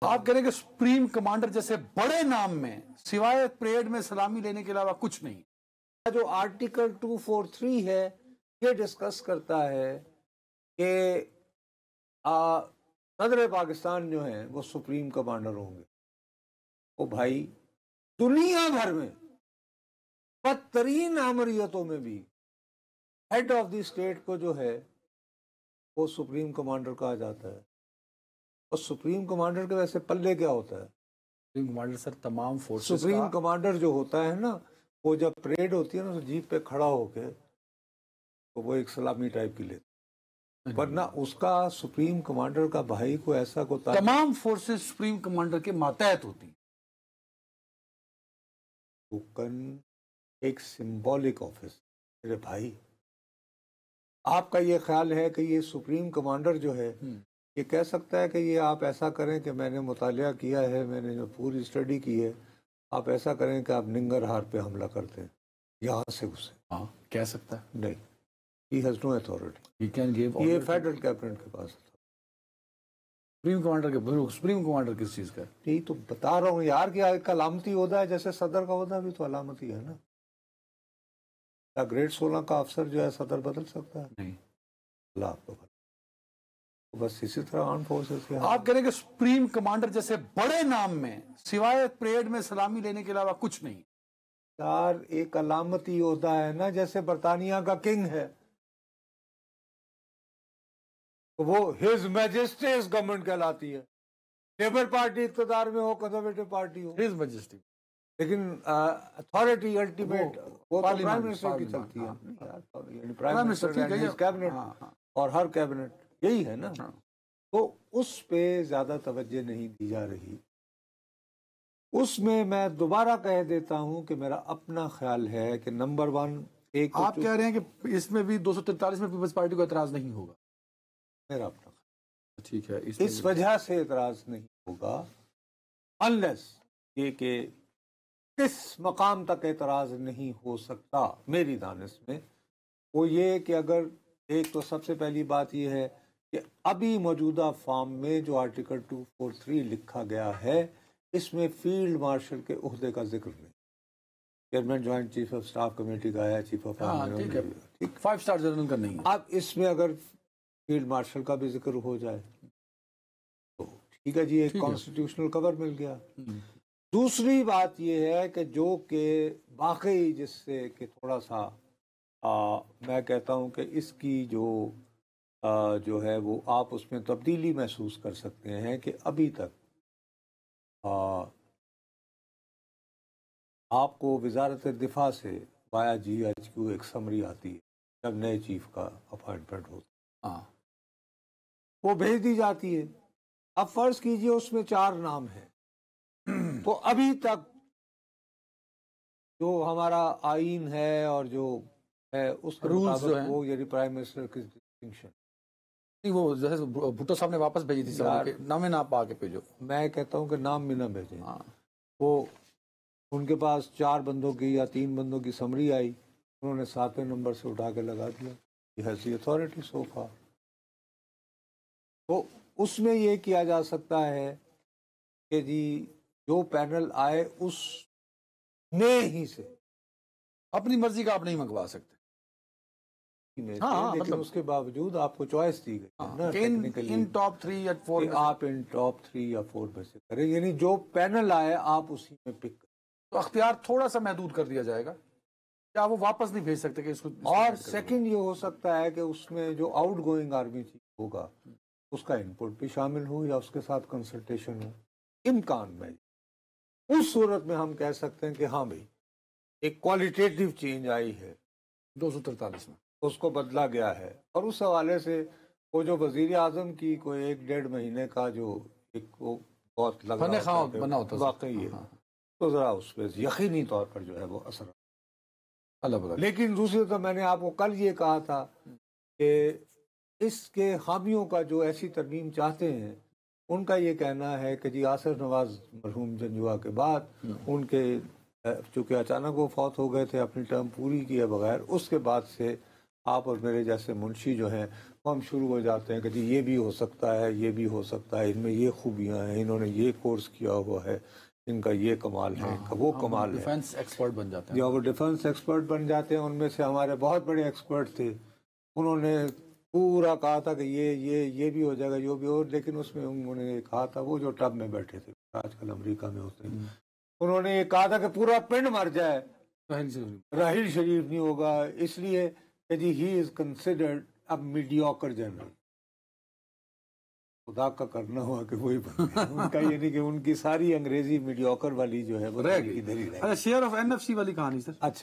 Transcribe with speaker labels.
Speaker 1: آپ کہہ رہے ہیں کہ سپریم کمانڈر جیسے بڑے نام میں سوائے پریڈ میں سلامی لینے کے علاوہ کچھ نہیں.
Speaker 2: جو آرٹیکل 243 ہے یہ ڈسکس کرتا ہے کہ صدر پاکستان جو ہیں وہ سپریم کمانڈر ہوں گے. وہ بھائی دنیا بھر میں بدترین آمریتوں میں بھی ہیڈ آف دی اسٹیٹ کو جو ہے وہ سپریم کمانڈر کہا جاتا ہے. اور سپریم کمانڈر کے ویسے پلے کیا ہوتا ہے؟
Speaker 1: سپریم کمانڈر سر تمام فورسز
Speaker 2: سپریم کمانڈر جو ہوتا ہے نا وہ جب پریڈ ہوتی ہے نا تو جیپ پہ کھڑا ہو کے تو وہ ایک سلامی ٹائپ کی لیتا، ورنہ اس کا سپریم کمانڈر کا بھائی کو ایسا کو
Speaker 1: تمام فورسز سپریم کمانڈر کے ماتحت ہوتی ہیں.
Speaker 2: ایک سمبولک آفس. میرے بھائی آپ کا یہ خیال ہے کہ یہ سپریم کمانڈر جو ہے یہ کہہ سکتا ہے کہ یہ آپ ایسا کریں کہ میں نے مطالعہ کیا ہے، میں نے جو پوری اسٹڈی کی ہے، آپ ایسا کریں کہ آپ ننگرہار پہ حملہ کرتے ہیں یہاں سے اسے؟
Speaker 1: ہاں کہہ سکتا ہے.
Speaker 2: نہیں، he has no authority.
Speaker 1: He can give
Speaker 2: یہ
Speaker 1: order.
Speaker 2: فیڈرل کیبنٹ کے پاس تھا.
Speaker 1: سپریم کمانڈر کے سپریم کمانڈر کس چیز کا؟
Speaker 2: نہیں تو بتا رہا ہوں یار کہ ایک علامتی عہدہ ہے، جیسے صدر کا عہدہ بھی تو علامتی ہے نا. کیا گریڈ 16 کا افسر جو ہے صدر بدل سکتا ہے؟
Speaker 1: نہیں.
Speaker 2: اللہ آپ کو بس اسی طرح آرم فورسز کے
Speaker 1: آپ کہہ رہے ہیں کہ سپریم کمانڈر جیسے بڑے نام میں سوائے پریڈ میں سلامی لینے کے علاوہ کچھ نہیں.
Speaker 2: یار ایک علامتی عہدہ ہے نا، جیسے برطانیہ کا کنگ ہے وہ ہز میجسٹیز گورنمنٹ کہلاتی ہے. لیبر پارٹی اقتدار میں ہو، کنزرویٹو پارٹی ہو،
Speaker 1: ہز میجسٹی،
Speaker 2: لیکن اتھارٹی الٹیمیٹ وہ پرائم منسٹر کی چلتی ہے. یعنی prime minister and his cabinet اور ہر کیبنٹ یہی ہے نا. تو اس پہ زیادہ توجہ نہیں دی جا رہی. اس میں دوبارہ کہہ دیتا ہوں کہ میرا اپنا خیال ہے کہ نمبر 1 ایک
Speaker 1: آپ کہہ رہے ہیں کہ اس میں بھی 243 میں پیپلز پارٹی کو اعتراض نہیں ہوگا.
Speaker 2: میرا اپنا خیال
Speaker 1: ٹھیک ہے،
Speaker 2: اس وجہ سے اعتراض نہیں ہوگا انلیس یہ کہ کس مقام تک اعتراض نہیں ہو سکتا میری دانش میں، وہ یہ کہ اگر ایک تو سب سے پہلی بات یہ ہے کہ ابھی موجودہ فارم میں جو آرٹیکل 243 لکھا گیا ہے اس میں فیلڈ مارشل کے عہدے کا ذکر نہیں. Chairman joint chief of staff committee کا ہے، چیف آف آرمی،
Speaker 1: ٹھیک 5 اسٹار جنرل کا نہیں ہے.
Speaker 2: اب اس میں اگر فیلڈ مارشل کا بھی ذکر ہو جائے تو ٹھیک ہے جی، ایک کانسٹیٹیوشنل کور مل گیا. دوسری بات یہ ہے کہ جو کہ واقعی جس سے کہ تھوڑا سا میں کہتا ہوں کہ اس کی جو ہے وہ آپ اس میں تبدیلی محسوس کر سکتے ہیں کہ ابھی تک آپ کو وزارت دفاع سے وایا GHQ ایک سمری آتی ہے جب نئے چیف کا اپائنٹمنٹ ہوتا ہے، وہ بھیج دی جاتی ہے. اب فرض کیجئے اس میں 4 نام ہیں، تو ابھی تک جو ہمارا آئین ہے اور جو ہے اس کے مطابق وہ یعنی پرائم منسٹر کی ڈسٹنکشن
Speaker 1: وہ جیسے بھٹو صاحب نے واپس بھیجی تھی نام نہ پا کے بھیجو.
Speaker 2: میں کہتا ہوں کہ نام بھی نہ بھیجیں. وہ ان کے پاس 4 بندوں کی یا 3 بندوں کی سمری آئی، انہوں نے 7ویں نمبر سے اٹھا کے لگا دیا. یہ has the authority so for. تو اس میں یہ کیا جا سکتا ہے کہ جی جو پینل آئے اس میں ہی سے
Speaker 1: اپنی مرضی کا آپ نہیں منگوا سکتے.
Speaker 2: لیکن اس کے باوجود آپ کو چوائس دی گئی
Speaker 1: ان ٹاپ 3 یا 4
Speaker 2: آپ ان ٹاپ 3 یا 4 میں سے کریں، یعنی جو پینل آئے آپ اسی میں پک کریں.
Speaker 1: تو اختیار تھوڑا سا محدود کر دیا جائے گا، کیا وہ واپس نہیں بھیج سکتے کہ اس کو.
Speaker 2: اور سیکنڈ یہ ہو سکتا ہے کہ اس میں جو آؤٹ گوئنگ آرمی چیف ہوگا اس کا انپٹ بھی شامل ہو یا اس کے ساتھ کنسلٹیشن ہو. امکان میں اس صورت میں ہم کہہ سکتے ہیں کہ ہاں بھائی ایک کوالٹیٹیو چینج آئی ہے
Speaker 1: 243 میں،
Speaker 2: اس کو بدلا گیا ہے. اور اس حوالے سے وہ جو وزیر اعظم کی کوئی 1-1.5 مہینے کا جو ایک وہ بہت
Speaker 1: بنا ہوتا
Speaker 2: واقعی ہے، تو ذرا اس پہ یقینی طور پر جو ہے وہ اثر
Speaker 1: اللہ.
Speaker 2: لیکن دوسری طرف میں نے آپ کو کل یہ کہا تھا کہ اس کے حامیوں کا جو ایسی ترمیم چاہتے ہیں ان کا یہ کہنا ہے کہ جی آصف نواز مرحوم جنجوعہ کے بعد ان کے چونکہ اچانک وہ فوت ہو گئے تھے اپنی ٹرم پوری کیے بغیر، اس کے بعد سے آپ اور میرے جیسے منشی جو ہیں تو ہم شروع ہو جاتے ہیں کہ جی یہ بھی ہو سکتا ہے، یہ بھی ہو سکتا ہے، ان میں یہ خوبیاں ہیں، انہوں نے یہ کورس کیا ہوا ہے، ان کا یہ کمال ہے، ان کا وہ کمال ہے.
Speaker 1: ڈیفینس ایکسپرٹ بن جاتے ہیں.
Speaker 2: یا وہ ڈیفنس ایکسپرٹ بن جاتے ہیں. ان میں سے ہمارے بہت بڑے ایکسپرٹ تھے، انہوں نے پورا کہا تھا کہ یہ بھی ہو جائے گا، یہ بھی ہو، لیکن اس میں انہوں نے یہ کہا تھا، وہ جو ٹب میں بیٹھے تھے آج کل امریکہ میں ہوتے ہیں، انہوں نے یہ کہا تھا کہ پورا پنڈ مر جائے راحیل شریف نہیں ہوگا، اس لیے کہ جی ہی از کنسیڈرڈ اب میڈیوکر جنرل. خدا کا کرنا ہوا کہ وہی بن گئے. ان کا یہ نہیں کہ ان کی ساری انگریزی میڈیوکر والی جو ہے وہ
Speaker 1: رہ گئی.
Speaker 2: ادھر ہی رہ گئی.
Speaker 1: اچھا شیئر آف NFC والی کہانی سر.
Speaker 2: اچھا